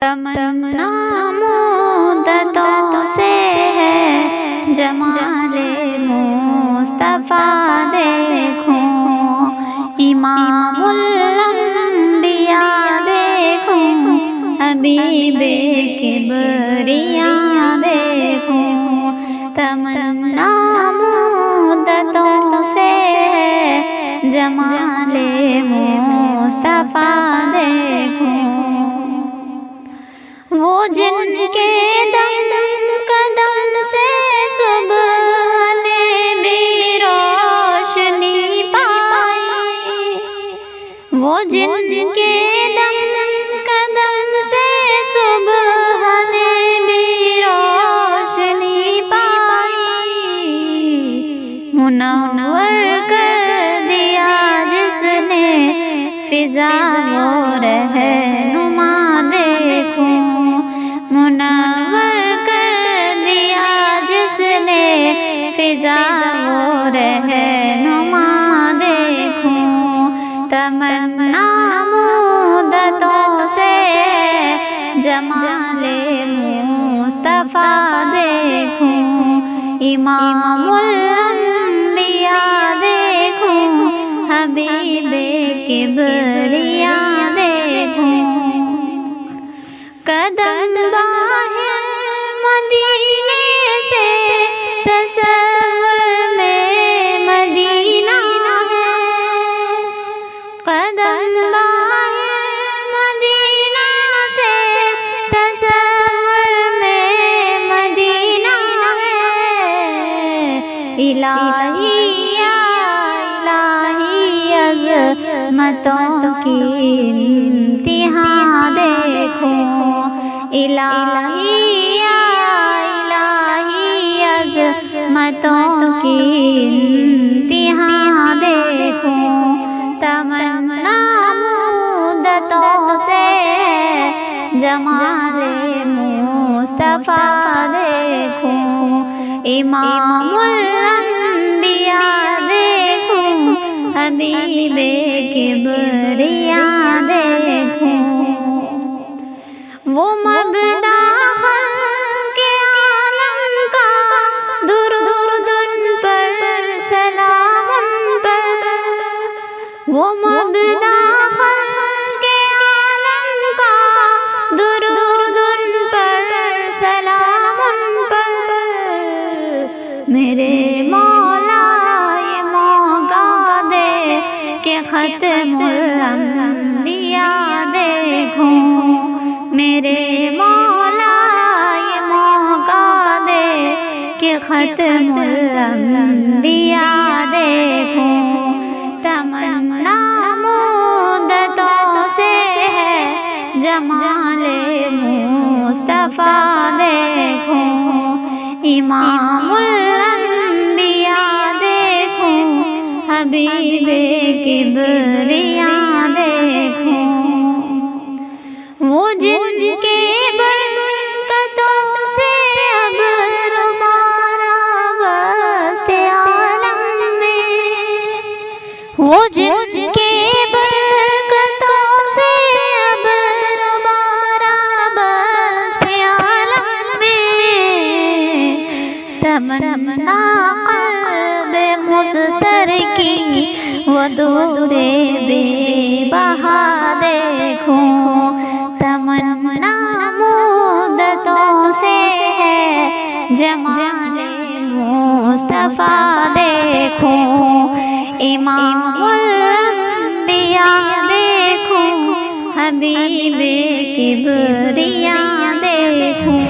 تمنا مدتوں سے ہے جمال مصطفیٰ دیکھوں، امام الانبیاء دیکھوں، حبیب کبریاء دیکھوں۔ تمنا مدتوں سے ہے جمال مصطفیٰ دیکھوں، وہ جن کے دم قدم سے صبح نے بھی روشنی پائی، وہ جن کے دم قدم سے صبح نے بھی روشنی پائی، منور کر دیا جس نے فضا و رہنما دیکھوں، منور کر دیا جس نے فضا و رہنما دیکھوں۔ تمنا مدتوں سے جمال مصطفیٰ دیکھوں، امام الانبیاء دیکھوں، حبیب کبریاء دیکھوں۔ قدم باہر مدینے سے تصور میں مدینہ ہے، قدم باہر مدینہ سے تصور میں مدینہ ہے، الہی یا الہی عظمتوں کی انتہا دیکھوں، الہی یا الہی عظمتوں کی انتہا دیکھوں۔ تمنا مدتوں سے جمال مصطفیٰ دیکھوں، امام الانبیاء دیکھوں، حبیب کبریاء دیکھوں۔ وہ مبدا خلق عالم کا درود ان پر سلام ان پر، وہ مبدا خلق عالم کا درود ان پر سلام ان پر، میرے مولا یہ موقع دے کہ ختم الانبیاء دیکھوں، میرے مولا یہ موقع دے کہ ختم الانبیاء دیکھوں۔ تمنا مدتوں سے ہے جمال مصطفیٰ دیکھوں، امام الانبیاء دیکھوں، حبیب کبریاء دیکھوں۔ وہ جن کے برکتوں سے اب ہمارا وسط عالم میں، وہ جن کے برکتوں سے اب ہمارا وسط عالم میں، تمنا قلب مضطر کی وہ دور بے بہا دیکھوں، تمنا مدتوں سے ہے جمال مصطفیٰ دیکھوں، امام الانبیاء دیکھوں، حبیب کبریاء دیکھوں۔